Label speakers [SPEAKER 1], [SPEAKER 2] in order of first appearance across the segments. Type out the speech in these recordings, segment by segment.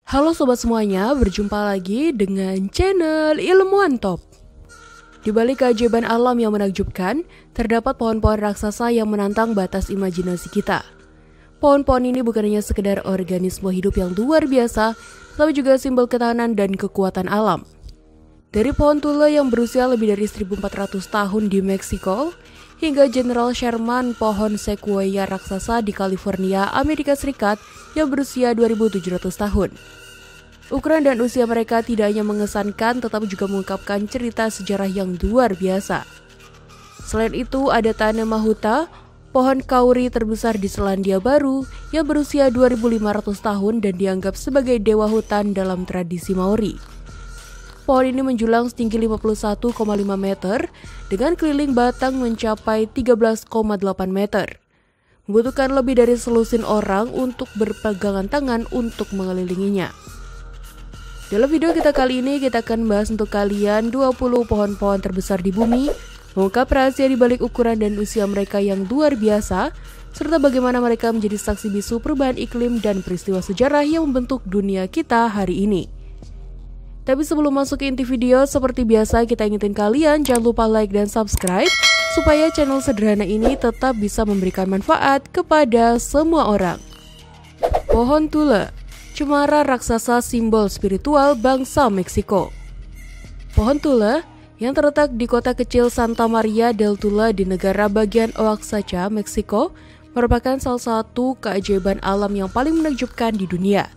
[SPEAKER 1] Halo sobat semuanya, berjumpa lagi dengan channel Ilmuwan Top. Di balik keajaiban alam yang menakjubkan, terdapat pohon-pohon raksasa yang menantang batas imajinasi kita. Pohon-pohon ini bukan hanya sekedar organisme hidup yang luar biasa, tapi juga simbol ketahanan dan kekuatan alam. Dari pohon tule yang berusia lebih dari 1400 tahun di Meksiko, hingga General Sherman, pohon sequoia raksasa di California, Amerika Serikat yang berusia 2700 tahun. Ukuran dan usia mereka tidak hanya mengesankan, tetapi juga mengungkapkan cerita sejarah yang luar biasa. Selain itu, ada Tanemahuta, pohon kauri terbesar di Selandia Baru yang berusia 2500 tahun dan dianggap sebagai dewa hutan dalam tradisi Maori. Pohon ini menjulang setinggi 51,5 meter dengan keliling batang mencapai 13,8 meter. Membutuhkan lebih dari selusin orang untuk berpegangan tangan untuk mengelilinginya. Dalam video kita kali ini, kita akan bahas untuk kalian 20 pohon-pohon terbesar di bumi, mengungkap rahasia di balik ukuran dan usia mereka yang luar biasa, serta bagaimana mereka menjadi saksi bisu perubahan iklim dan peristiwa sejarah yang membentuk dunia kita hari ini. Tapi sebelum masuk ke inti video, seperti biasa kita ingetin kalian jangan lupa like dan subscribe, supaya channel sederhana ini tetap bisa memberikan manfaat kepada semua orang. Pohon tule, cemara raksasa simbol spiritual bangsa Meksiko. Pohon tule yang terletak di kota kecil Santa Maria del Tula di negara bagian Oaxaca, Meksiko, merupakan salah satu keajaiban alam yang paling menakjubkan di dunia.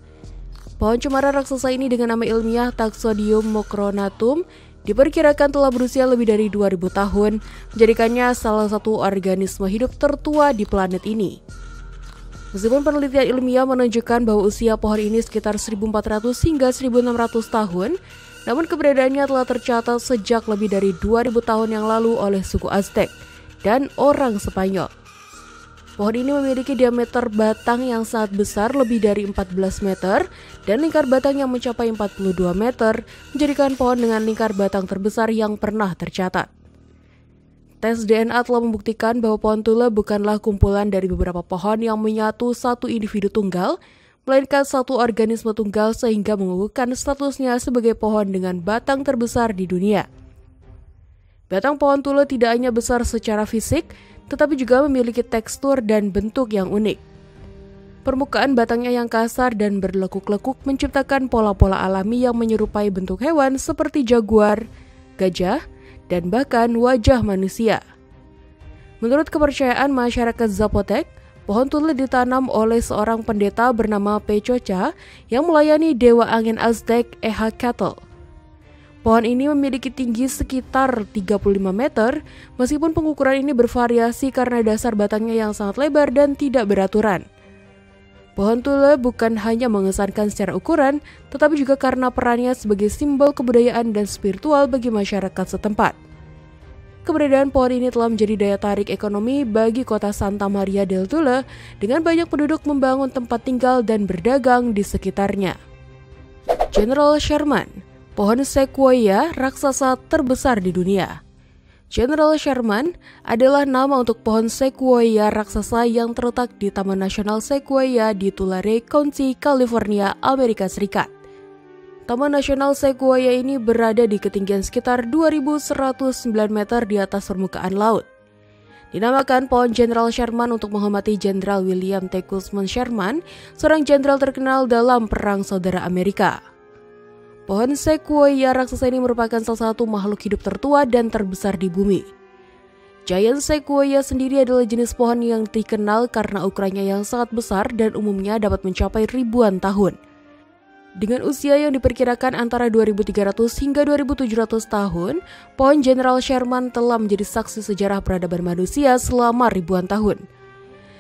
[SPEAKER 1] Pohon cemara raksasa ini dengan nama ilmiah Taxodium macronatum diperkirakan telah berusia lebih dari 2000 tahun, menjadikannya salah satu organisme hidup tertua di planet ini. Meskipun penelitian ilmiah menunjukkan bahwa usia pohon ini sekitar 1400 hingga 1600 tahun, namun keberadaannya telah tercatat sejak lebih dari 2000 tahun yang lalu oleh suku Aztec dan orang Spanyol. Pohon ini memiliki diameter batang yang sangat besar lebih dari 14 meter dan lingkar batang yang mencapai 42 meter, menjadikan pohon dengan lingkar batang terbesar yang pernah tercatat. Tes DNA telah membuktikan bahwa pohon tule bukanlah kumpulan dari beberapa pohon yang menyatu satu individu tunggal, melainkan satu organisme tunggal sehingga mengukuhkan statusnya sebagai pohon dengan batang terbesar di dunia. Batang pohon tule tidak hanya besar secara fisik, tetapi juga memiliki tekstur dan bentuk yang unik. Permukaan batangnya yang kasar dan berlekuk-lekuk menciptakan pola-pola alami yang menyerupai bentuk hewan seperti jaguar, gajah, dan bahkan wajah manusia. Menurut kepercayaan masyarakat Zapotec, pohon tule ditanam oleh seorang pendeta bernama Pechocha yang melayani dewa angin Aztec Ehecatl. Pohon ini memiliki tinggi sekitar 35 meter, meskipun pengukuran ini bervariasi karena dasar batangnya yang sangat lebar dan tidak beraturan. Pohon tule bukan hanya mengesankan secara ukuran, tetapi juga karena perannya sebagai simbol kebudayaan dan spiritual bagi masyarakat setempat. Keberadaan pohon ini telah menjadi daya tarik ekonomi bagi kota Santa Maria del Tula dengan banyak penduduk membangun tempat tinggal dan berdagang di sekitarnya. General Sherman, pohon sequoia raksasa terbesar di dunia. General Sherman adalah nama untuk pohon sequoia raksasa yang terletak di Taman Nasional Sequoia di Tulare County, California, Amerika Serikat. Taman Nasional Sequoia ini berada di ketinggian sekitar 2109 meter di atas permukaan laut. Dinamakan pohon General Sherman untuk menghormati Jenderal William T. Guzman Sherman, seorang jenderal terkenal dalam Perang Saudara Amerika. Pohon sequoia raksasa ini merupakan salah satu makhluk hidup tertua dan terbesar di bumi. Giant sequoia sendiri adalah jenis pohon yang dikenal karena ukurannya yang sangat besar dan umumnya dapat mencapai ribuan tahun. Dengan usia yang diperkirakan antara 2300 hingga 2700 tahun, pohon General Sherman telah menjadi saksi sejarah peradaban manusia selama ribuan tahun.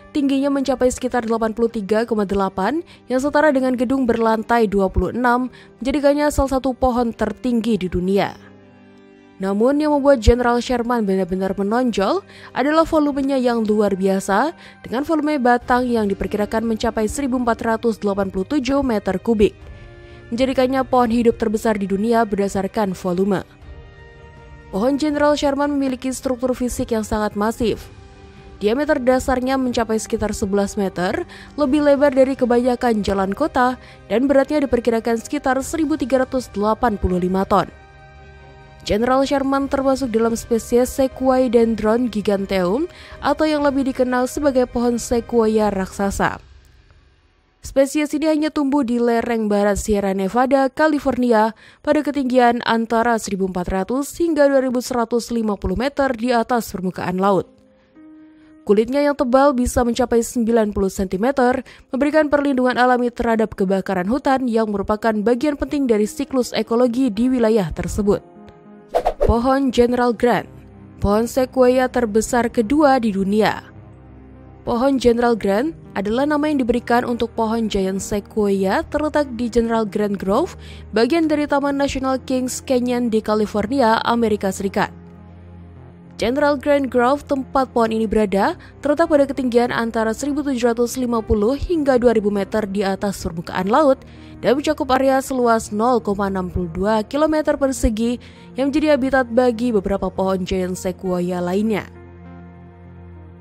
[SPEAKER 1] Tingginya mencapai sekitar 83,8 yang setara dengan gedung berlantai 26, menjadikannya salah satu pohon tertinggi di dunia. Namun yang membuat General Sherman benar-benar menonjol adalah volumenya yang luar biasa, dengan volume batang yang diperkirakan mencapai 1487 meter kubik. Menjadikannya pohon hidup terbesar di dunia berdasarkan volume. Pohon General Sherman memiliki struktur fisik yang sangat masif. Diameter dasarnya mencapai sekitar 11 meter, lebih lebar dari kebanyakan jalan kota, dan beratnya diperkirakan sekitar 1.385 ton. General Sherman termasuk dalam spesies Sequoiadendron giganteum atau yang lebih dikenal sebagai pohon sequoia raksasa. Spesies ini hanya tumbuh di lereng barat Sierra Nevada, California pada ketinggian antara 1.400 hingga 2.150 meter di atas permukaan laut. Kulitnya yang tebal bisa mencapai 90 cm, memberikan perlindungan alami terhadap kebakaran hutan yang merupakan bagian penting dari siklus ekologi di wilayah tersebut. Pohon General Grant, pohon sequoia terbesar kedua di dunia. Pohon General Grant adalah nama yang diberikan untuk pohon giant sequoia terletak di General Grant Grove, bagian dari Taman Nasional Kings Canyon di California, Amerika Serikat. General Grant Grove, tempat pohon ini berada, terletak pada ketinggian antara 1.750 hingga 2.000 meter di atas permukaan laut dan mencakup area seluas 0,62 km persegi yang menjadi habitat bagi beberapa pohon giant sequoia lainnya.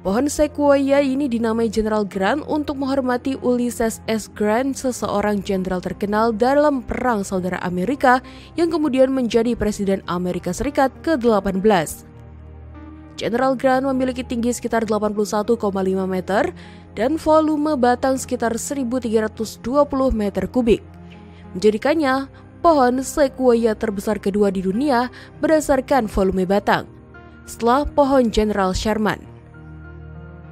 [SPEAKER 1] Pohon sequoia ini dinamai General Grant untuk menghormati Ulysses S. Grant, seseorang jenderal terkenal dalam Perang Saudara Amerika yang kemudian menjadi Presiden Amerika Serikat ke-18. General Grant memiliki tinggi sekitar 81,5 meter dan volume batang sekitar 1.320 meter kubik. Menjadikannya pohon sequoia terbesar kedua di dunia berdasarkan volume batang, setelah pohon General Sherman.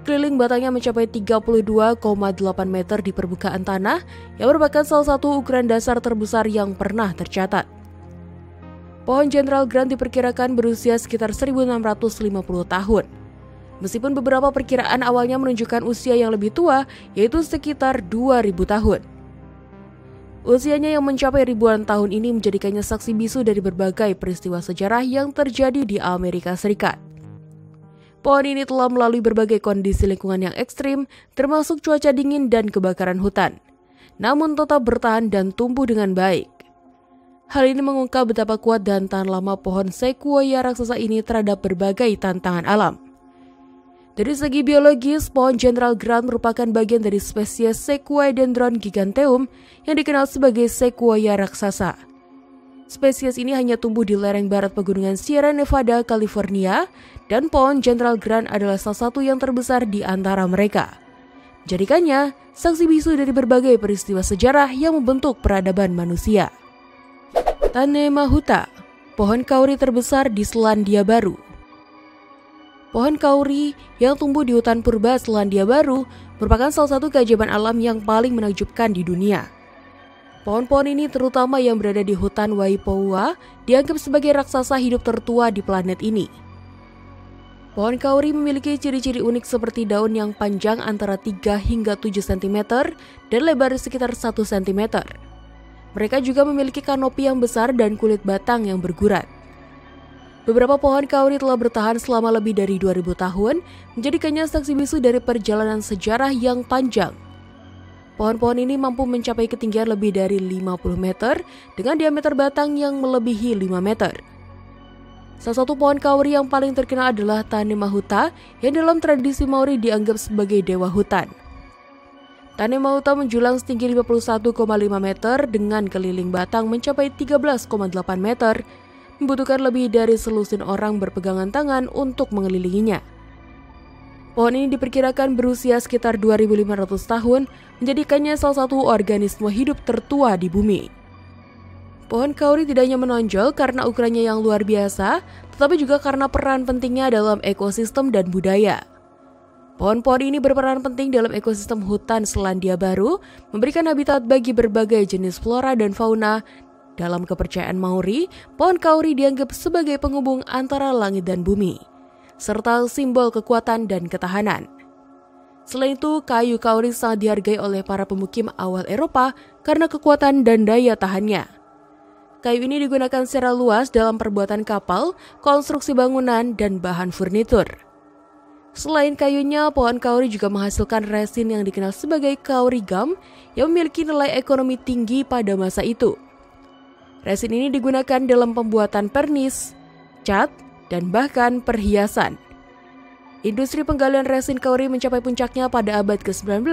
[SPEAKER 1] Keliling batangnya mencapai 32,8 meter di permukaan tanah, yang merupakan salah satu ukuran dasar terbesar yang pernah tercatat. Pohon General Grant diperkirakan berusia sekitar 1.650 tahun. Meskipun beberapa perkiraan awalnya menunjukkan usia yang lebih tua, yaitu sekitar 2.000 tahun. Usianya yang mencapai ribuan tahun ini menjadikannya saksi bisu dari berbagai peristiwa sejarah yang terjadi di Amerika Serikat. Pohon ini telah melalui berbagai kondisi lingkungan yang ekstrim, termasuk cuaca dingin dan kebakaran hutan, namun tetap bertahan dan tumbuh dengan baik. Hal ini mengungkap betapa kuat dan tahan lama pohon sequoia raksasa ini terhadap berbagai tantangan alam. Dari segi biologis, pohon General Grant merupakan bagian dari spesies Sequoiadendron giganteum yang dikenal sebagai sequoia raksasa. Spesies ini hanya tumbuh di lereng barat pegunungan Sierra Nevada, California, dan pohon General Grant adalah salah satu yang terbesar di antara mereka. Jadikannya saksi bisu dari berbagai peristiwa sejarah yang membentuk peradaban manusia. Tanemahuta, pohon kauri terbesar di Selandia Baru. Pohon kauri yang tumbuh di hutan purba Selandia Baru merupakan salah satu keajaiban alam yang paling menakjubkan di dunia. Pohon-pohon ini, terutama yang berada di hutan Waipoua, dianggap sebagai raksasa hidup tertua di planet ini. Pohon kauri memiliki ciri-ciri unik seperti daun yang panjang antara 3 hingga 7 cm dan lebar sekitar 1 cm. Mereka juga memiliki kanopi yang besar dan kulit batang yang bergurat. Beberapa pohon kauri telah bertahan selama lebih dari 2000 tahun, menjadikannya saksi bisu dari perjalanan sejarah yang panjang. Pohon-pohon ini mampu mencapai ketinggian lebih dari 50 meter dengan diameter batang yang melebihi 5 meter. Salah satu pohon kauri yang paling terkenal adalah Tanemahuta, yang dalam tradisi Maori dianggap sebagai dewa hutan. Tanemahuta menjulang setinggi 51,5 meter dengan keliling batang mencapai 13,8 meter, membutuhkan lebih dari selusin orang berpegangan tangan untuk mengelilinginya. Pohon ini diperkirakan berusia sekitar 2.500 tahun, menjadikannya salah satu organisme hidup tertua di bumi. Pohon kauri tidak hanya menonjol karena ukurannya yang luar biasa, tetapi juga karena peran pentingnya dalam ekosistem dan budaya. Pohon-pohon ini berperan penting dalam ekosistem hutan Selandia Baru, memberikan habitat bagi berbagai jenis flora dan fauna. Dalam kepercayaan Maori, pohon kauri dianggap sebagai penghubung antara langit dan bumi, serta simbol kekuatan dan ketahanan. Selain itu, kayu kauri sangat dihargai oleh para pemukim awal Eropa karena kekuatan dan daya tahannya. Kayu ini digunakan secara luas dalam perbuatan kapal, konstruksi bangunan, dan bahan furnitur. Selain kayunya, pohon kauri juga menghasilkan resin yang dikenal sebagai kauri gum yang memiliki nilai ekonomi tinggi pada masa itu. Resin ini digunakan dalam pembuatan pernis, cat, dan bahkan perhiasan. Industri penggalian resin kauri mencapai puncaknya pada abad ke-19,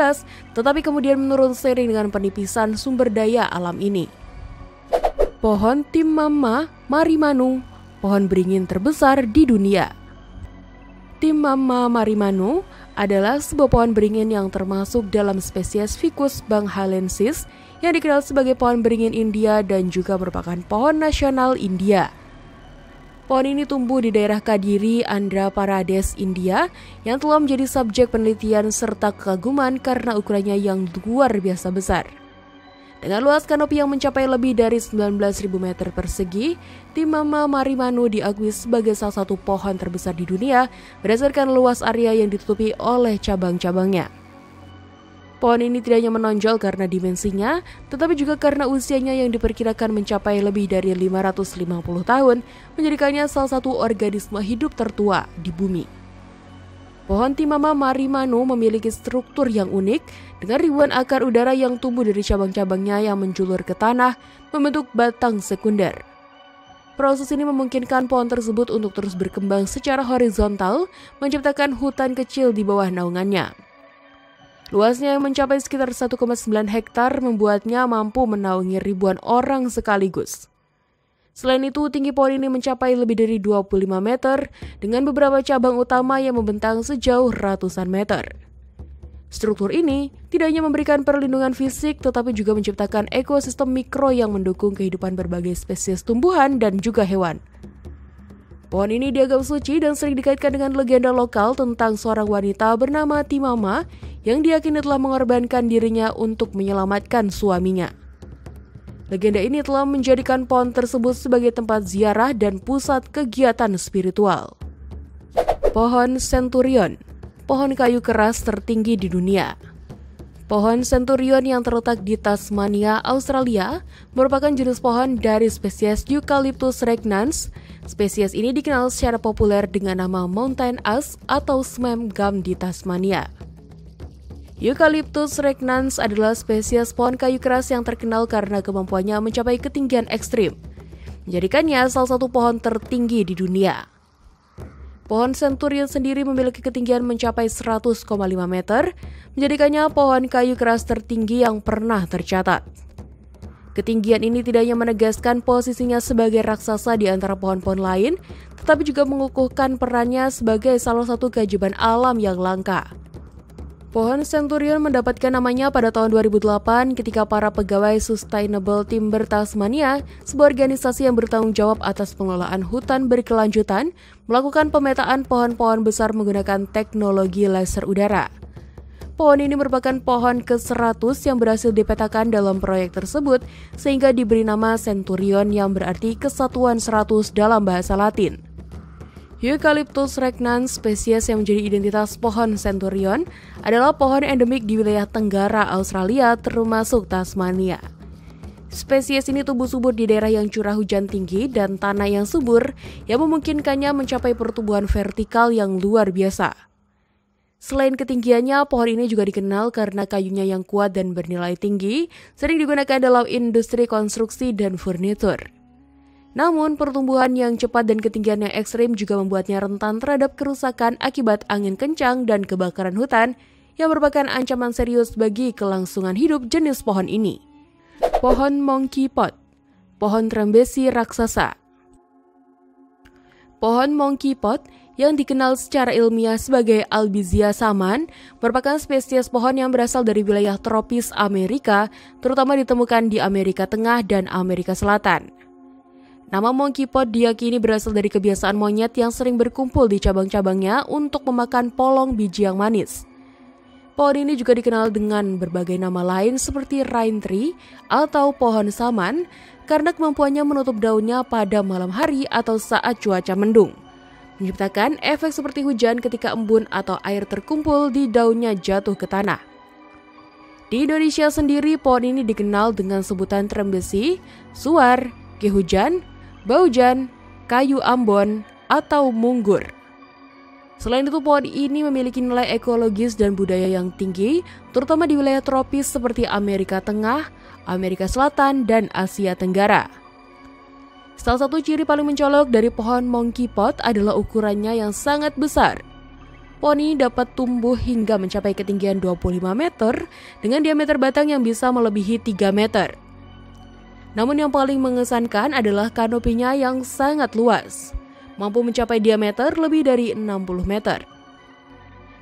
[SPEAKER 1] tetapi kemudian menurun seiring dengan penipisan sumber daya alam ini. Pohon Timama marimanu, pohon beringin terbesar di dunia. Timama marimanu adalah sebuah pohon beringin yang termasuk dalam spesies Ficus banghalensis yang dikenal sebagai pohon beringin India dan juga merupakan pohon nasional India. Pohon ini tumbuh di daerah Kadiri, Andhra Pradesh, India yang telah menjadi subjek penelitian serta kekaguman karena ukurannya yang luar biasa besar. Dengan luas kanopi yang mencapai lebih dari 19.000 meter persegi, Timama marimanu diakui sebagai salah satu pohon terbesar di dunia berdasarkan luas area yang ditutupi oleh cabang-cabangnya. Pohon ini tidak hanya menonjol karena dimensinya, tetapi juga karena usianya yang diperkirakan mencapai lebih dari 550 tahun, menjadikannya salah satu organisme hidup tertua di bumi. Pohon Timama marimanu memiliki struktur yang unik dengan ribuan akar udara yang tumbuh dari cabang-cabangnya yang menjulur ke tanah membentuk batang sekunder. Proses ini memungkinkan pohon tersebut untuk terus berkembang secara horizontal, menciptakan hutan kecil di bawah naungannya. Luasnya yang mencapai sekitar 1,9 hektar membuatnya mampu menaungi ribuan orang sekaligus. Selain itu, tinggi pohon ini mencapai lebih dari 25 meter dengan beberapa cabang utama yang membentang sejauh ratusan meter. Struktur ini tidak hanya memberikan perlindungan fisik tetapi juga menciptakan ekosistem mikro yang mendukung kehidupan berbagai spesies tumbuhan dan juga hewan. Pohon ini dianggap suci dan sering dikaitkan dengan legenda lokal tentang seorang wanita bernama Timama yang diyakini telah mengorbankan dirinya untuk menyelamatkan suaminya. Legenda ini telah menjadikan pohon tersebut sebagai tempat ziarah dan pusat kegiatan spiritual. Pohon Centurion, pohon kayu keras tertinggi di dunia. Pohon Centurion yang terletak di Tasmania, Australia, merupakan jenis pohon dari spesies Eucalyptus regnans. Spesies ini dikenal secara populer dengan nama Mountain Ash atau Smam Gum di Tasmania. Eucalyptus regnans adalah spesies pohon kayu keras yang terkenal karena kemampuannya mencapai ketinggian ekstrim, menjadikannya salah satu pohon tertinggi di dunia. Pohon Centurion sendiri memiliki ketinggian mencapai 100,5 meter, menjadikannya pohon kayu keras tertinggi yang pernah tercatat. Ketinggian ini tidak hanya menegaskan posisinya sebagai raksasa di antara pohon-pohon lain, tetapi juga mengukuhkan perannya sebagai salah satu keajaiban alam yang langka. Pohon Centurion mendapatkan namanya pada tahun 2008 ketika para pegawai Sustainable Timber Tasmania, sebuah organisasi yang bertanggung jawab atas pengelolaan hutan berkelanjutan, melakukan pemetaan pohon-pohon besar menggunakan teknologi laser udara. Pohon ini merupakan pohon ke-100 yang berhasil dipetakan dalam proyek tersebut, sehingga diberi nama Centurion yang berarti kesatuan 100 dalam bahasa Latin. Eucalyptus regnans, spesies yang menjadi identitas pohon Centurion, adalah pohon endemik di wilayah Tenggara Australia termasuk Tasmania. Spesies ini tumbuh subur di daerah yang curah hujan tinggi dan tanah yang subur yang memungkinkannya mencapai pertumbuhan vertikal yang luar biasa. Selain ketinggiannya, pohon ini juga dikenal karena kayunya yang kuat dan bernilai tinggi, sering digunakan dalam industri konstruksi dan furnitur. Namun, pertumbuhan yang cepat dan ketinggian yang ekstrim juga membuatnya rentan terhadap kerusakan akibat angin kencang dan kebakaran hutan yang merupakan ancaman serius bagi kelangsungan hidup jenis pohon ini. Pohon Monkey Pot, pohon trembesi raksasa. Pohon Monkey Pot yang dikenal secara ilmiah sebagai Albizia saman merupakan spesies pohon yang berasal dari wilayah tropis Amerika, terutama ditemukan di Amerika Tengah dan Amerika Selatan. Nama monkey pot diyakini berasal dari kebiasaan monyet yang sering berkumpul di cabang-cabangnya untuk memakan polong biji yang manis. Pohon ini juga dikenal dengan berbagai nama lain seperti rain tree atau pohon saman karena kemampuannya menutup daunnya pada malam hari atau saat cuaca mendung, menciptakan efek seperti hujan ketika embun atau air terkumpul di daunnya jatuh ke tanah. Di Indonesia sendiri, pohon ini dikenal dengan sebutan trembesi, suar, kehujan, baujan, kayu ambon, atau munggur. Selain itu, pohon ini memiliki nilai ekologis dan budaya yang tinggi, terutama di wilayah tropis seperti Amerika Tengah, Amerika Selatan, dan Asia Tenggara. Salah satu ciri paling mencolok dari pohon monkey pot adalah ukurannya yang sangat besar. Pohon ini dapat tumbuh hingga mencapai ketinggian 25 meter dengan diameter batang yang bisa melebihi 3 meter. Namun yang paling mengesankan adalah kanopinya yang sangat luas, mampu mencapai diameter lebih dari 60 meter.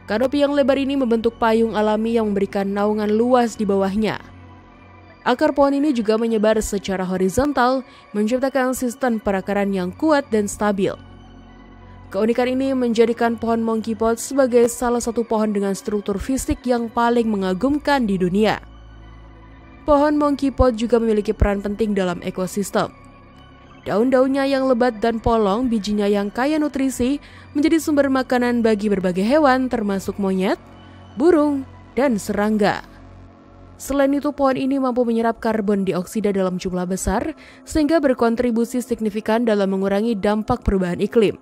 [SPEAKER 1] Kanopi yang lebar ini membentuk payung alami yang memberikan naungan luas di bawahnya. Akar pohon ini juga menyebar secara horizontal, menciptakan sistem perakaran yang kuat dan stabil. Keunikan ini menjadikan pohon monkeypot sebagai salah satu pohon dengan struktur fisik yang paling mengagumkan di dunia. Pohon monkeypot juga memiliki peran penting dalam ekosistem. Daun-daunnya yang lebat dan polong, bijinya yang kaya nutrisi, menjadi sumber makanan bagi berbagai hewan termasuk monyet, burung, dan serangga. Selain itu, pohon ini mampu menyerap karbon dioksida dalam jumlah besar, sehingga berkontribusi signifikan dalam mengurangi dampak perubahan iklim.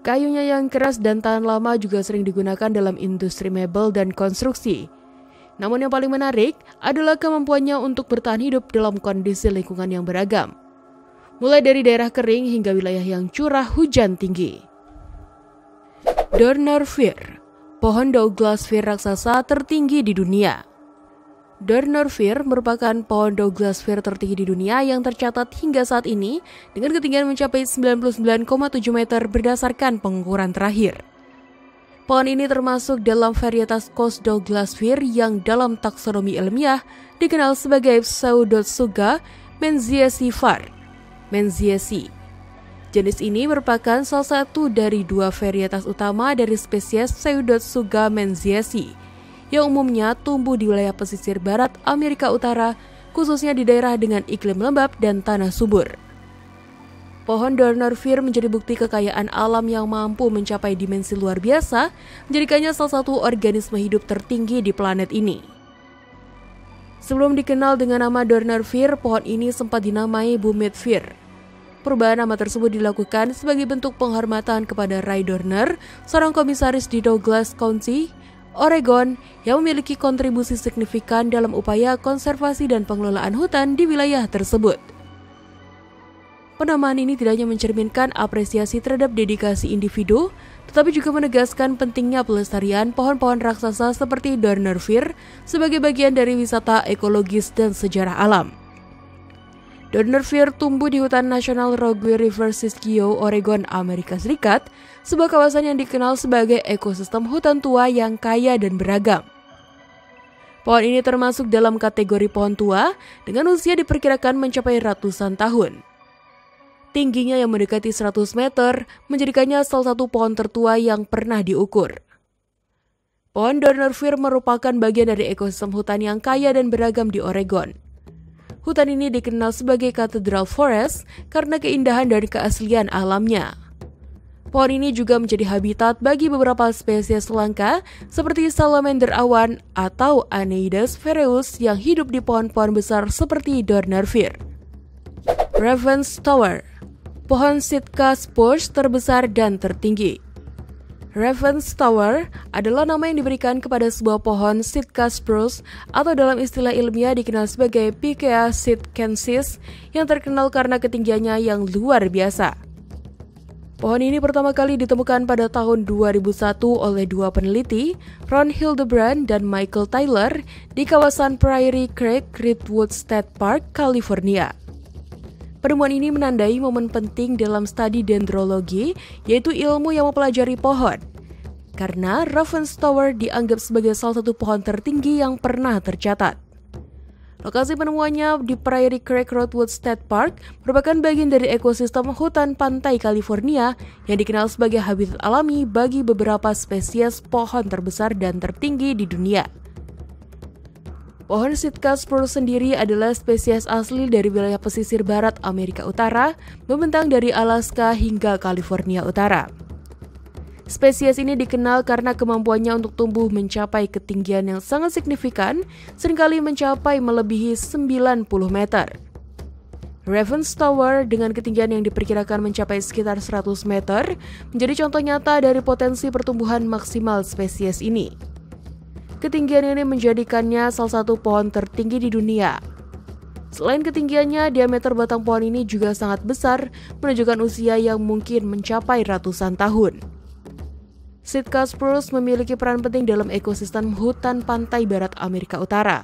[SPEAKER 1] Kayunya yang keras dan tahan lama juga sering digunakan dalam industri mebel dan konstruksi. Namun yang paling menarik adalah kemampuannya untuk bertahan hidup dalam kondisi lingkungan yang beragam, mulai dari daerah kering hingga wilayah yang curah hujan tinggi. Dorner Fir, pohon Douglas fir raksasa tertinggi di dunia. Dorner Fir merupakan pohon Douglas fir tertinggi di dunia yang tercatat hingga saat ini dengan ketinggian mencapai 99,7 meter berdasarkan pengukuran terakhir. Pohon ini termasuk dalam varietas Coast Douglas fir yang dalam taksonomi ilmiah dikenal sebagai Pseudotsuga menziesii var. Jenis ini merupakan salah satu dari dua varietas utama dari spesies Pseudotsuga menziesii yang umumnya tumbuh di wilayah pesisir barat Amerika Utara, khususnya di daerah dengan iklim lembab dan tanah subur. Pohon Dorner Fir menjadi bukti kekayaan alam yang mampu mencapai dimensi luar biasa, menjadikannya salah satu organisme hidup tertinggi di planet ini. Sebelum dikenal dengan nama Dorner Fir, pohon ini sempat dinamai Bumit Fir. Perubahan nama tersebut dilakukan sebagai bentuk penghormatan kepada Ray Dorner, seorang komisaris di Douglas County, Oregon, yang memiliki kontribusi signifikan dalam upaya konservasi dan pengelolaan hutan di wilayah tersebut. Penamaan ini tidak hanya mencerminkan apresiasi terhadap dedikasi individu, tetapi juga menegaskan pentingnya pelestarian pohon-pohon raksasa seperti Dorner Fir sebagai bagian dari wisata ekologis dan sejarah alam. Dorner Fir tumbuh di Hutan Nasional Rogue River Siskiyou, Oregon, Amerika Serikat, sebuah kawasan yang dikenal sebagai ekosistem hutan tua yang kaya dan beragam. Pohon ini termasuk dalam kategori pohon tua dengan usia diperkirakan mencapai ratusan tahun. Tingginya yang mendekati 100 meter menjadikannya salah satu pohon tertua yang pernah diukur. Pohon Dorner Fir merupakan bagian dari ekosistem hutan yang kaya dan beragam di Oregon. Hutan ini dikenal sebagai Cathedral Forest karena keindahan dan keaslian alamnya. Pohon ini juga menjadi habitat bagi beberapa spesies langka seperti salamander awan atau Aneides vereus yang hidup di pohon-pohon besar seperti Dorner Fir. Raven's Tower, pohon Sitka spruce terbesar dan tertinggi. Raven's Tower adalah nama yang diberikan kepada sebuah pohon Sitka spruce atau dalam istilah ilmiah dikenal sebagai Picea sitkensis yang terkenal karena ketinggiannya yang luar biasa. Pohon ini pertama kali ditemukan pada tahun 2001 oleh dua peneliti, Ron Hildebrand dan Michael Tyler, di kawasan Prairie Creek, Redwood State Park, California. Penemuan ini menandai momen penting dalam studi dendrologi, yaitu ilmu yang mempelajari pohon. Karena Raven's Tower dianggap sebagai salah satu pohon tertinggi yang pernah tercatat. Lokasi penemuannya di Prairie Creek Redwood State Park merupakan bagian dari ekosistem hutan pantai California yang dikenal sebagai habitat alami bagi beberapa spesies pohon terbesar dan tertinggi di dunia. Pohon Sitka spruce sendiri adalah spesies asli dari wilayah pesisir barat Amerika Utara, membentang dari Alaska hingga California Utara. Spesies ini dikenal karena kemampuannya untuk tumbuh mencapai ketinggian yang sangat signifikan, seringkali mencapai melebihi 90 meter. Raven's Tower dengan ketinggian yang diperkirakan mencapai sekitar 100 meter menjadi contoh nyata dari potensi pertumbuhan maksimal spesies ini. Ketinggian ini menjadikannya salah satu pohon tertinggi di dunia. Selain ketinggiannya, diameter batang pohon ini juga sangat besar, menunjukkan usia yang mungkin mencapai ratusan tahun. Sitka spruce memiliki peran penting dalam ekosistem hutan pantai barat Amerika Utara.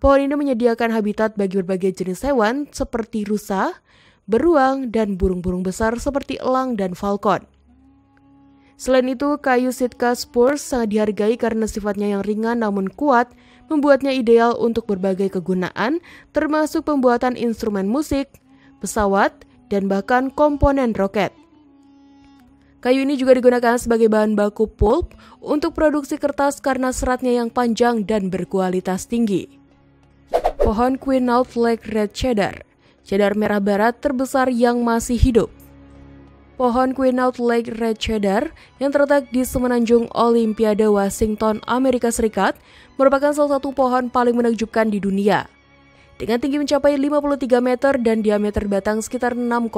[SPEAKER 1] Pohon ini menyediakan habitat bagi berbagai jenis hewan seperti rusa, beruang, dan burung-burung besar seperti elang dan falcon. Selain itu, kayu Sitka spruce sangat dihargai karena sifatnya yang ringan namun kuat, membuatnya ideal untuk berbagai kegunaan, termasuk pembuatan instrumen musik, pesawat, dan bahkan komponen roket. Kayu ini juga digunakan sebagai bahan baku pulp untuk produksi kertas karena seratnya yang panjang dan berkualitas tinggi. Pohon Quinault Lake Red Cedar, cedar merah barat terbesar yang masih hidup. Pohon Quinault Lake Red Cedar yang terletak di Semenanjung Olimpiade, Washington, Amerika Serikat merupakan salah satu pohon paling menakjubkan di dunia. Dengan tinggi mencapai 53 meter dan diameter batang sekitar 6,1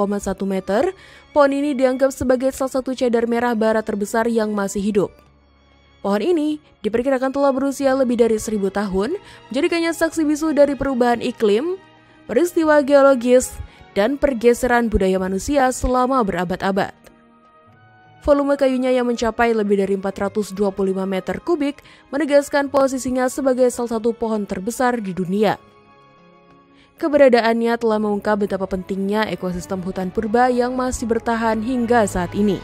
[SPEAKER 1] meter, pohon ini dianggap sebagai salah satu cedar merah barat terbesar yang masih hidup. Pohon ini diperkirakan telah berusia lebih dari 1000 tahun, menjadikannya saksi bisu dari perubahan iklim, peristiwa geologis, dan pergeseran budaya manusia selama berabad-abad. Volume kayunya yang mencapai lebih dari 425 meter kubik menegaskan posisinya sebagai salah satu pohon terbesar di dunia. Keberadaannya telah mengungkap betapa pentingnya ekosistem hutan purba yang masih bertahan hingga saat ini.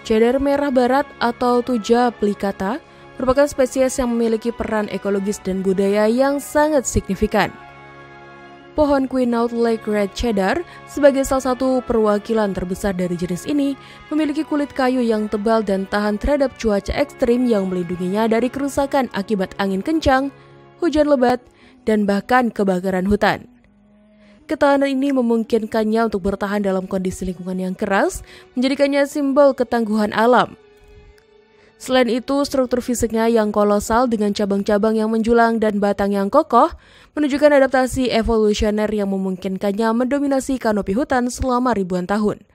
[SPEAKER 1] Cedar merah barat atau Thuja plicata merupakan spesies yang memiliki peran ekologis dan budaya yang sangat signifikan. Pohon Quinault Lake Red Cedar sebagai salah satu perwakilan terbesar dari jenis ini memiliki kulit kayu yang tebal dan tahan terhadap cuaca ekstrim yang melindunginya dari kerusakan akibat angin kencang, hujan lebat, dan bahkan kebakaran hutan. Ketahanan ini memungkinkannya untuk bertahan dalam kondisi lingkungan yang keras, menjadikannya simbol ketangguhan alam. Selain itu, struktur fisiknya yang kolosal dengan cabang-cabang yang menjulang dan batang yang kokoh menunjukkan adaptasi evolusioner yang memungkinkannya mendominasi kanopi hutan selama ribuan tahun.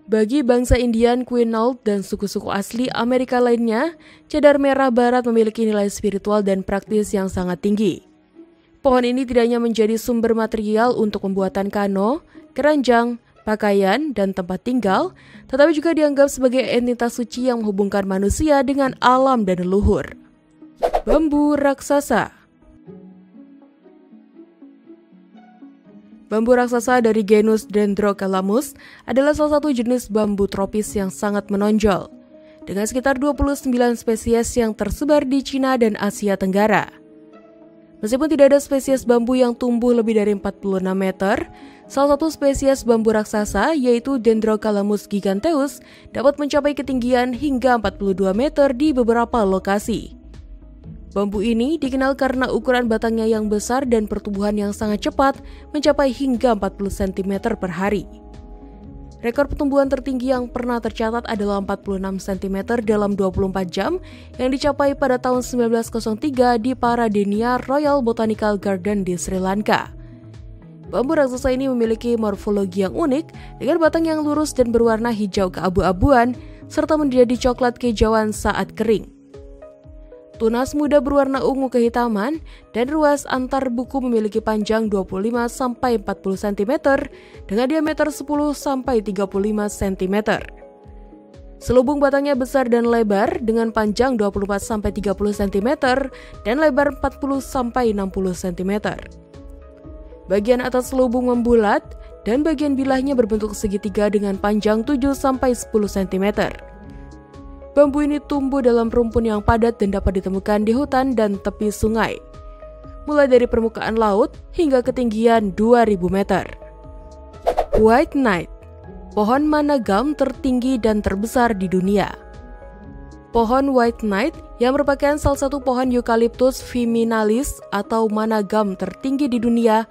[SPEAKER 1] Bagi bangsa Indian, Quinault, dan suku-suku asli Amerika lainnya, cedar merah barat memiliki nilai spiritual dan praktis yang sangat tinggi. Pohon ini tidak hanya menjadi sumber material untuk pembuatan kano, keranjang, pakaian, dan tempat tinggal, tetapi juga dianggap sebagai entitas suci yang menghubungkan manusia dengan alam dan leluhur. Bambu raksasa. Bambu raksasa dari genus Dendrocalamus adalah salah satu jenis bambu tropis yang sangat menonjol, dengan sekitar 29 spesies yang tersebar di Cina dan Asia Tenggara. Meskipun tidak ada spesies bambu yang tumbuh lebih dari 46 meter, salah satu spesies bambu raksasa yaitu Dendrocalamus giganteus dapat mencapai ketinggian hingga 42 meter di beberapa lokasi. Bambu ini dikenal karena ukuran batangnya yang besar dan pertumbuhan yang sangat cepat mencapai hingga 40 cm per hari. Rekor pertumbuhan tertinggi yang pernah tercatat adalah 46 cm dalam 24 jam yang dicapai pada tahun 1903 di Paradenia Royal Botanical Garden di Sri Lanka. Bambu raksasa ini memiliki morfologi yang unik dengan batang yang lurus dan berwarna hijau keabu-abuan serta menjadi coklat kehijauan saat kering. Tunas muda berwarna ungu kehitaman dan ruas antar buku memiliki panjang 25-40 cm dengan diameter 10-35 cm. Selubung batangnya besar dan lebar dengan panjang 24-30 cm dan lebar 40-60 cm. Bagian atas selubung membulat dan bagian bilahnya berbentuk segitiga dengan panjang 7-10 cm. Bambu ini tumbuh dalam rumpun yang padat dan dapat ditemukan di hutan dan tepi sungai, mulai dari permukaan laut hingga ketinggian 2000 meter. White Knight, pohon managam tertinggi dan terbesar di dunia. Pohon White Knight yang merupakan salah satu pohon Eucalyptus feminalis atau managam tertinggi di dunia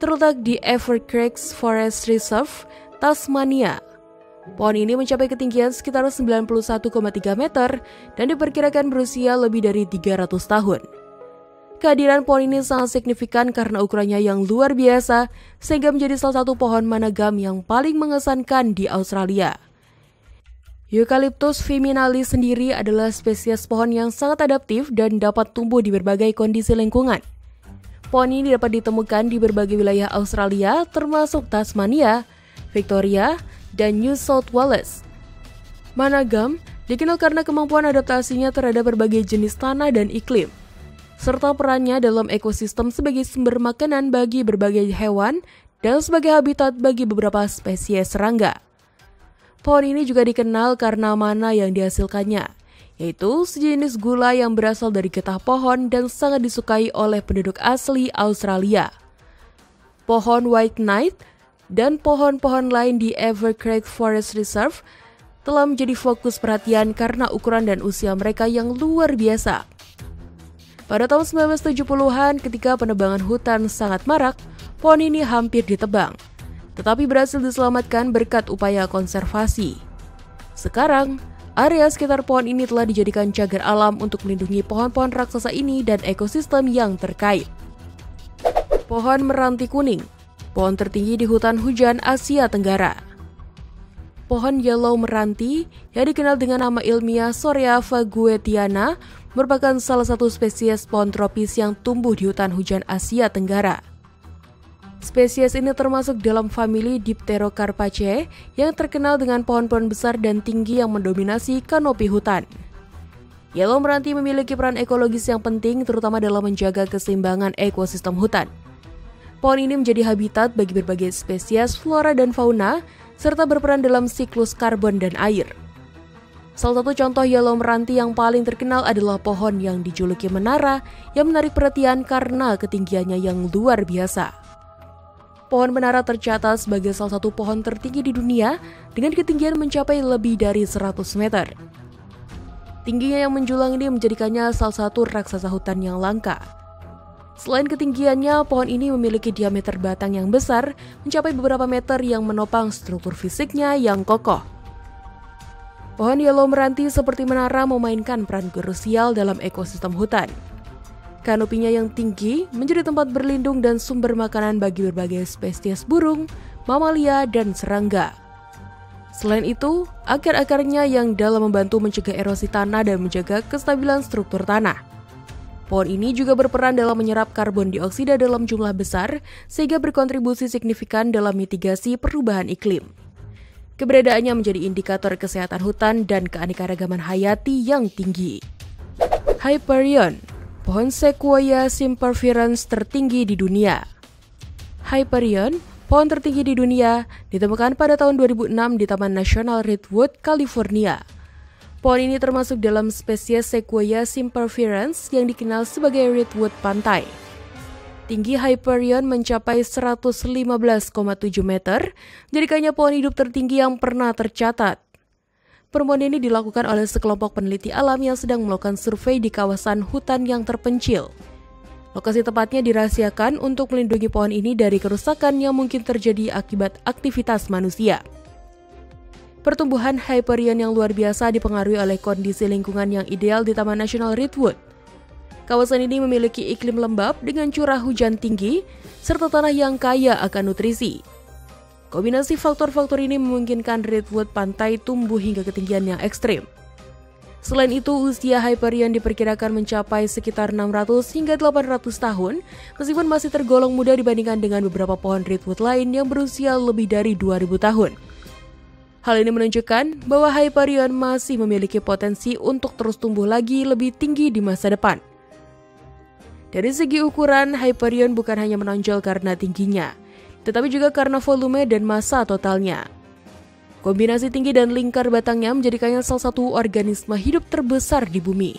[SPEAKER 1] terletak di Evercreeks Forest Reserve, Tasmania. Pohon ini mencapai ketinggian sekitar 91,3 meter dan diperkirakan berusia lebih dari 300 tahun. Kehadiran pohon ini sangat signifikan karena ukurannya yang luar biasa sehingga menjadi salah satu pohon managam yang paling mengesankan di Australia. Eucalyptus feminalis sendiri adalah spesies pohon yang sangat adaptif dan dapat tumbuh di berbagai kondisi lingkungan. Pohon ini dapat ditemukan di berbagai wilayah Australia termasuk Tasmania, Victoria, dan New South Wales. Managam Dikenal karena kemampuan adaptasinya terhadap berbagai jenis tanah dan iklim, serta perannya dalam ekosistem sebagai sumber makanan bagi berbagai hewan dan sebagai habitat bagi beberapa spesies serangga. Pohon ini juga dikenal karena mana yang dihasilkannya, yaitu sejenis gula yang berasal dari getah pohon dan sangat disukai oleh penduduk asli Australia. Pohon White Knight dan pohon-pohon lain di Everglades Forest Reserve telah menjadi fokus perhatian karena ukuran dan usia mereka yang luar biasa. Pada tahun 1970-an, ketika penebangan hutan sangat marak, pohon ini hampir ditebang, tetapi berhasil diselamatkan berkat upaya konservasi. Sekarang, area sekitar pohon ini telah dijadikan cagar alam untuk melindungi pohon-pohon raksasa ini dan ekosistem yang terkait. Pohon meranti kuning, pohon tertinggi di hutan hujan Asia Tenggara. Pohon yellow meranti yang dikenal dengan nama ilmiah Sorea faguetiana merupakan salah satu spesies pohon tropis yang tumbuh di hutan hujan Asia Tenggara. Spesies ini termasuk dalam famili Dipterocarpaceae yang terkenal dengan pohon-pohon besar dan tinggi yang mendominasi kanopi hutan. Yellow meranti memiliki peran ekologis yang penting terutama dalam menjaga keseimbangan ekosistem hutan. Pohon ini menjadi habitat bagi berbagai spesies flora dan fauna, serta berperan dalam siklus karbon dan air. Salah satu contoh yellow meranti yang paling terkenal adalah pohon yang dijuluki menara yang menarik perhatian karena ketinggiannya yang luar biasa. Pohon menara tercatat sebagai salah satu pohon tertinggi di dunia dengan ketinggian mencapai lebih dari 100 meter. Tingginya yang menjulang ini menjadikannya salah satu raksasa hutan yang langka. Selain ketinggiannya, pohon ini memiliki diameter batang yang besar, mencapai beberapa meter yang menopang struktur fisiknya yang kokoh. Pohon yellow meranti seperti menara memainkan peran krusial dalam ekosistem hutan. Kanopinya yang tinggi menjadi tempat berlindung dan sumber makanan bagi berbagai spesies burung, mamalia, dan serangga. Selain itu, akar-akarnya yang dalam membantu mencegah erosi tanah dan menjaga kestabilan struktur tanah. Pohon ini juga berperan dalam menyerap karbon dioksida dalam jumlah besar, sehingga berkontribusi signifikan dalam mitigasi perubahan iklim. Keberadaannya menjadi indikator kesehatan hutan dan keanekaragaman hayati yang tinggi. Hyperion, pohon Sequoia sempervirens tertinggi di dunia. Hyperion, pohon tertinggi di dunia, ditemukan pada tahun 2006 di Taman Nasional Redwood, California. Pohon ini termasuk dalam spesies Sequoia sempervirens yang dikenal sebagai redwood pantai. Tinggi Hyperion mencapai 115,7 meter, jadikannya pohon hidup tertinggi yang pernah tercatat. Penemuan ini dilakukan oleh sekelompok peneliti alam yang sedang melakukan survei di kawasan hutan yang terpencil. Lokasi tepatnya dirahasiakan untuk melindungi pohon ini dari kerusakan yang mungkin terjadi akibat aktivitas manusia. Pertumbuhan Hyperion yang luar biasa dipengaruhi oleh kondisi lingkungan yang ideal di Taman Nasional Redwood. Kawasan ini memiliki iklim lembab dengan curah hujan tinggi, serta tanah yang kaya akan nutrisi. Kombinasi faktor-faktor ini memungkinkan Redwood pantai tumbuh hingga ketinggian yang ekstrim. Selain itu, usia Hyperion diperkirakan mencapai sekitar 600 hingga 800 tahun, meskipun masih tergolong muda dibandingkan dengan beberapa pohon Redwood lain yang berusia lebih dari 2000 tahun. Hal ini menunjukkan bahwa Hyperion masih memiliki potensi untuk terus tumbuh lagi lebih tinggi di masa depan. Dari segi ukuran, Hyperion bukan hanya menonjol karena tingginya, tetapi juga karena volume dan massa totalnya. Kombinasi tinggi dan lingkar batangnya menjadikannya salah satu organisme hidup terbesar di bumi.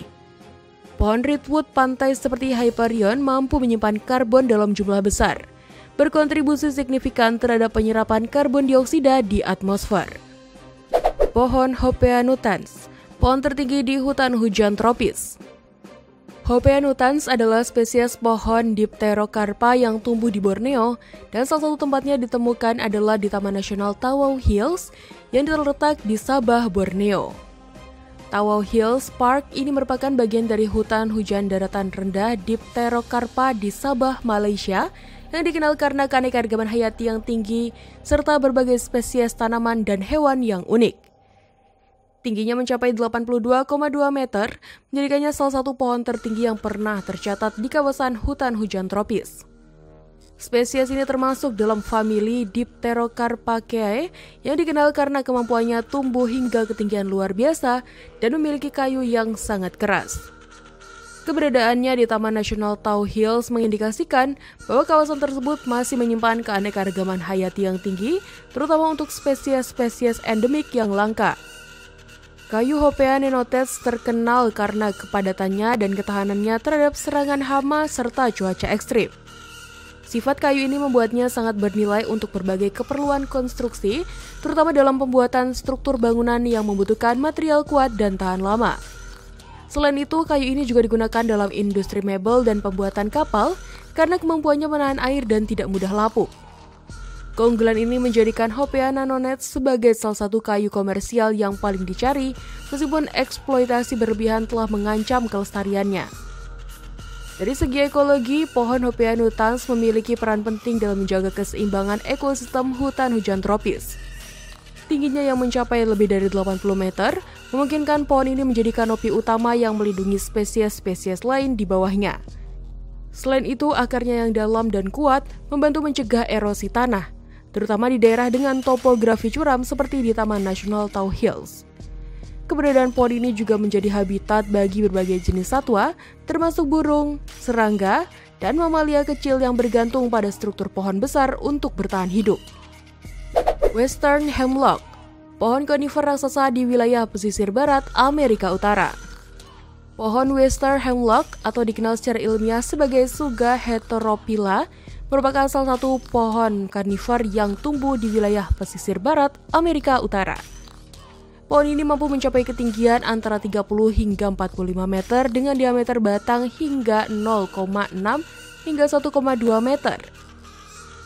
[SPEAKER 1] Pohon Redwood pantai seperti Hyperion mampu menyimpan karbon dalam jumlah besar, berkontribusi signifikan terhadap penyerapan karbon dioksida di atmosfer. Pohon Hopea nutans, pohon tertinggi di hutan hujan tropis. Hopea nutans adalah spesies pohon Dipterocarpa yang tumbuh di Borneo, dan salah satu tempatnya ditemukan adalah di Taman Nasional Tawau Hills yang terletak di Sabah, Borneo. Tawau Hills Park ini merupakan bagian dari hutan hujan daratan rendah Dipterocarpa di Sabah, Malaysia, yang dikenal karena keanekaragaman hayati yang tinggi serta berbagai spesies tanaman dan hewan yang unik. Tingginya mencapai 82,2 meter, menjadikannya salah satu pohon tertinggi yang pernah tercatat di kawasan hutan hujan tropis. Spesies ini termasuk dalam famili Dipterocarpaceae yang dikenal karena kemampuannya tumbuh hingga ketinggian luar biasa dan memiliki kayu yang sangat keras. Keberadaannya di Taman Nasional Taw Hills mengindikasikan bahwa kawasan tersebut masih menyimpan keanekaragaman hayati yang tinggi, terutama untuk spesies-spesies endemik yang langka. Kayu Hopea nenotes terkenal karena kepadatannya dan ketahanannya terhadap serangan hama serta cuaca ekstrim. Sifat kayu ini membuatnya sangat bernilai untuk berbagai keperluan konstruksi, terutama dalam pembuatan struktur bangunan yang membutuhkan material kuat dan tahan lama. Selain itu, kayu ini juga digunakan dalam industri mebel dan pembuatan kapal karena kemampuannya menahan air dan tidak mudah lapuk. Keunggulan ini menjadikan Hopea nanonet sebagai salah satu kayu komersial yang paling dicari, meskipun eksploitasi berlebihan telah mengancam kelestariannya. Dari segi ekologi, pohon Hopea nutans memiliki peran penting dalam menjaga keseimbangan ekosistem hutan hujan tropis. Tingginya yang mencapai lebih dari 80 meter, memungkinkan pohon ini menjadi kanopi utama yang melindungi spesies-spesies lain di bawahnya. Selain itu, akarnya yang dalam dan kuat membantu mencegah erosi tanah, terutama di daerah dengan topografi curam seperti di Taman Nasional Taw Hills. Keberadaan pohon ini juga menjadi habitat bagi berbagai jenis satwa, termasuk burung, serangga, dan mamalia kecil yang bergantung pada struktur pohon besar untuk bertahan hidup. Western Hemlock, pohon konifer raksasa di wilayah pesisir barat Amerika Utara. Pohon Western Hemlock atau dikenal secara ilmiah sebagai Tsuga heterophylla merupakan salah satu pohon konifer yang tumbuh di wilayah pesisir barat Amerika Utara. Pohon ini mampu mencapai ketinggian antara 30 hingga 45 meter dengan diameter batang hingga 0,6 hingga 1,2 meter.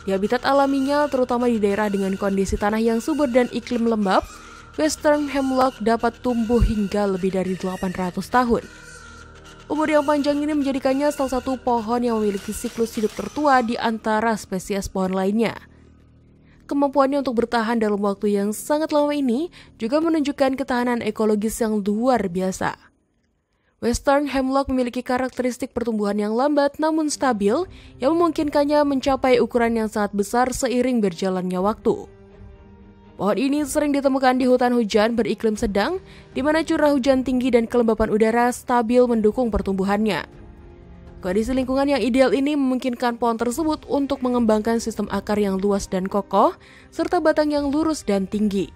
[SPEAKER 1] Di habitat alaminya, terutama di daerah dengan kondisi tanah yang subur dan iklim lembab, Western Hemlock dapat tumbuh hingga lebih dari 800 tahun. Umur yang panjang ini menjadikannya salah satu pohon yang memiliki siklus hidup tertua di antara spesies pohon lainnya. Kemampuannya untuk bertahan dalam waktu yang sangat lama ini juga menunjukkan ketahanan ekologis yang luar biasa. Western Hemlock memiliki karakteristik pertumbuhan yang lambat namun stabil yang memungkinkannya mencapai ukuran yang sangat besar seiring berjalannya waktu. Pohon ini sering ditemukan di hutan hujan beriklim sedang, di mana curah hujan tinggi dan kelembapan udara stabil mendukung pertumbuhannya. Kondisi lingkungan yang ideal ini memungkinkan pohon tersebut untuk mengembangkan sistem akar yang luas dan kokoh, serta batang yang lurus dan tinggi.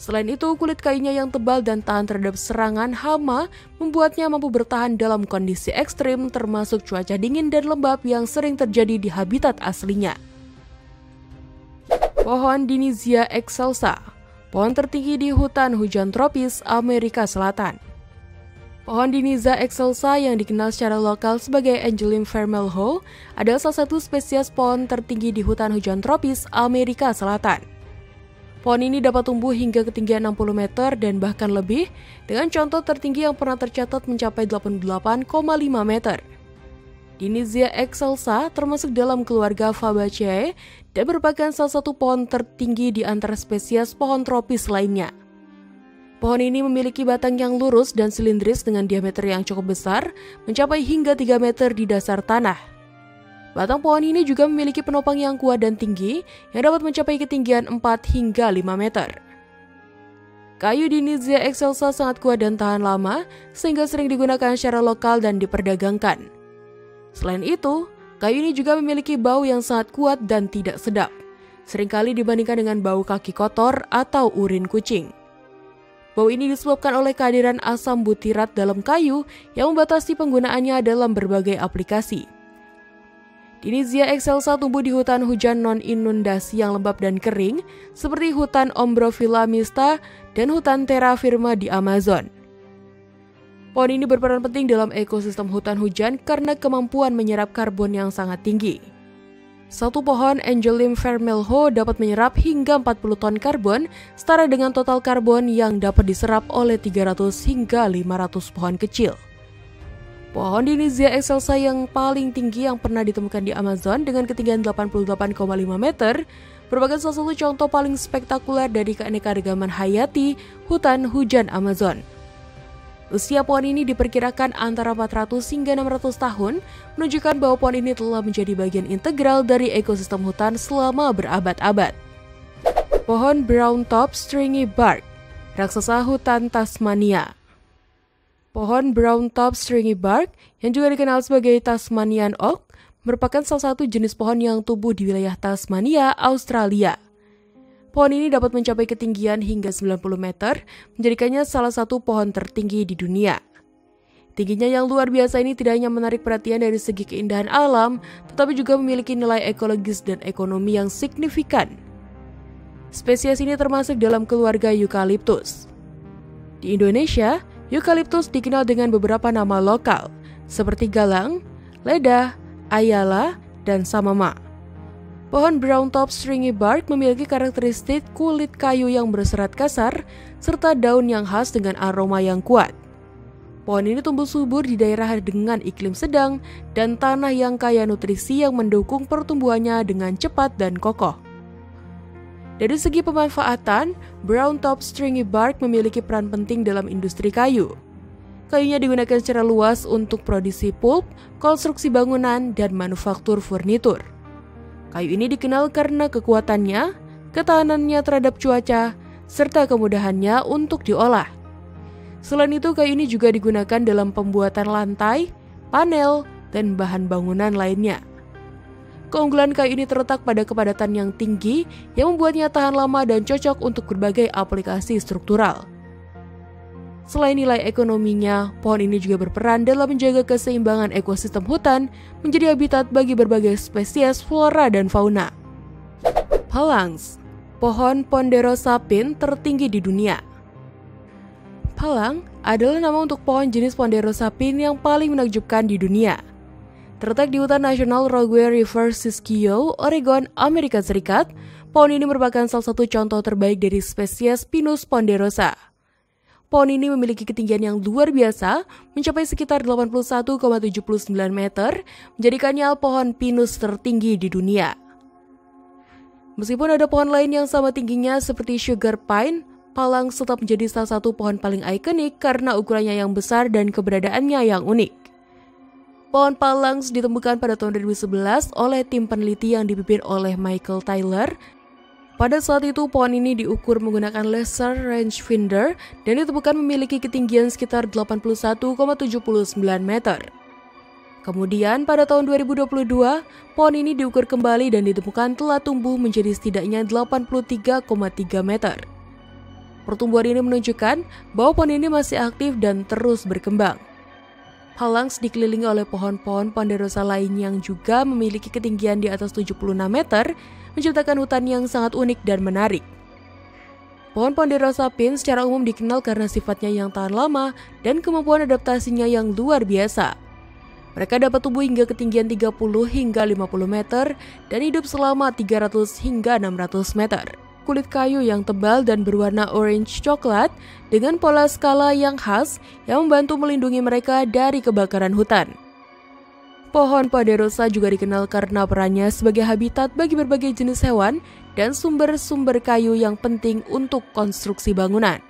[SPEAKER 1] Selain itu, kulit kayunya yang tebal dan tahan terhadap serangan hama membuatnya mampu bertahan dalam kondisi ekstrim termasuk cuaca dingin dan lembab yang sering terjadi di habitat aslinya. Pohon Dinizia excelsa, pohon tertinggi di hutan hujan tropis Amerika Selatan. Pohon Dinizia excelsa yang dikenal secara lokal sebagai Angelum vermelho adalah salah satu spesies pohon tertinggi di hutan hujan tropis Amerika Selatan. Pohon ini dapat tumbuh hingga ketinggian 60 meter dan bahkan lebih, dengan contoh tertinggi yang pernah tercatat mencapai 88,5 meter. Dinizia excelsa termasuk dalam keluarga Fabaceae dan merupakan salah satu pohon tertinggi di antara spesies pohon tropis lainnya. Pohon ini memiliki batang yang lurus dan silindris dengan diameter yang cukup besar, mencapai hingga 3 meter di dasar tanah. Batang pohon ini juga memiliki penopang yang kuat dan tinggi, yang dapat mencapai ketinggian 4 hingga 5 meter. Kayu Dinizia excelsa sangat kuat dan tahan lama, sehingga sering digunakan secara lokal dan diperdagangkan. Selain itu, kayu ini juga memiliki bau yang sangat kuat dan tidak sedap, seringkali dibandingkan dengan bau kaki kotor atau urin kucing. Bau ini disebabkan oleh kehadiran asam butirat dalam kayu yang membatasi penggunaannya dalam berbagai aplikasi. Dinizia excelsa tumbuh di hutan hujan non-inundasi yang lembab dan kering, seperti hutan Ombrophila mista dan hutan Terra firma di Amazon. Pohon ini berperan penting dalam ekosistem hutan hujan karena kemampuan menyerap karbon yang sangat tinggi. Satu pohon Angelum vermelho dapat menyerap hingga 40 ton karbon, setara dengan total karbon yang dapat diserap oleh 300 hingga 500 pohon kecil. Pohon Dinizia excelsa yang paling tinggi yang pernah ditemukan di Amazon dengan ketinggian 88,5 meter merupakan salah satu contoh paling spektakuler dari keanekaragaman hayati hutan hujan Amazon. Usia pohon ini diperkirakan antara 400 hingga 600 tahun, menunjukkan bahwa pohon ini telah menjadi bagian integral dari ekosistem hutan selama berabad-abad. Pohon Brown Top Stringy Bark, raksasa hutan Tasmania. Pohon Brown Top Stringy Bark, yang juga dikenal sebagai Tasmanian Oak, merupakan salah satu jenis pohon yang tumbuh di wilayah Tasmania, Australia. Pohon ini dapat mencapai ketinggian hingga 90 meter, menjadikannya salah satu pohon tertinggi di dunia. Tingginya yang luar biasa ini tidak hanya menarik perhatian dari segi keindahan alam, tetapi juga memiliki nilai ekologis dan ekonomi yang signifikan. Spesies ini termasuk dalam keluarga Eucalyptus. Di Indonesia, Eucalyptus dikenal dengan beberapa nama lokal, seperti galang, ledah, ayala, dan samama. Pohon Brown Top Stringy Bark memiliki karakteristik kulit kayu yang berserat kasar, serta daun yang khas dengan aroma yang kuat. Pohon ini tumbuh subur di daerah dengan iklim sedang dan tanah yang kaya nutrisi yang mendukung pertumbuhannya dengan cepat dan kokoh. Dari segi pemanfaatan, Brown Top Stringy Bark memiliki peran penting dalam industri kayu. Kayunya digunakan secara luas untuk produksi pulp, konstruksi bangunan, dan manufaktur furnitur. Kayu ini dikenal karena kekuatannya, ketahanannya terhadap cuaca, serta kemudahannya untuk diolah. Selain itu, kayu ini juga digunakan dalam pembuatan lantai, panel, dan bahan bangunan lainnya. Keunggulan kayu ini terletak pada kepadatan yang tinggi yang membuatnya tahan lama dan cocok untuk berbagai aplikasi struktural. Selain nilai ekonominya, pohon ini juga berperan dalam menjaga keseimbangan ekosistem hutan menjadi habitat bagi berbagai spesies flora dan fauna. Phalanx, pohon Ponderosa pine tertinggi di dunia. Phalanx adalah nama untuk pohon jenis Ponderosa pine yang paling menakjubkan di dunia. Terletak di Hutan Nasional Rogue River Siskiyou, Oregon, Amerika Serikat, pohon ini merupakan salah satu contoh terbaik dari spesies Pinus ponderosa. Pohon ini memiliki ketinggian yang luar biasa, mencapai sekitar 81,79 meter, menjadikannya pohon pinus tertinggi di dunia. Meskipun ada pohon lain yang sama tingginya seperti sugar pine, Phalanx tetap menjadi salah satu pohon paling ikonik karena ukurannya yang besar dan keberadaannya yang unik. Pohon Phalanx ditemukan pada tahun 2011 oleh tim peneliti yang dipimpin oleh Michael Tyler. Pada saat itu, pohon ini diukur menggunakan laser rangefinder dan ditemukan memiliki ketinggian sekitar 81,79 meter. Kemudian, pada tahun 2022, pohon ini diukur kembali dan ditemukan telah tumbuh menjadi setidaknya 83,3 meter. Pertumbuhan ini menunjukkan bahwa pohon ini masih aktif dan terus berkembang. Phalanx dikelilingi oleh pohon-pohon ponderosa lain yang juga memiliki ketinggian di atas 76 meter, menciptakan hutan yang sangat unik dan menarik. Pohon Ponderosa pine secara umum dikenal karena sifatnya yang tahan lama dan kemampuan adaptasinya yang luar biasa. Mereka dapat tumbuh hingga ketinggian 30 hingga 50 meter dan hidup selama 300 hingga 600 meter. Kulit kayu yang tebal dan berwarna orange coklat dengan pola skala yang khas yang membantu melindungi mereka dari kebakaran hutan. Pohon Ponderosa juga dikenal karena perannya sebagai habitat bagi berbagai jenis hewan dan sumber-sumber kayu yang penting untuk konstruksi bangunan.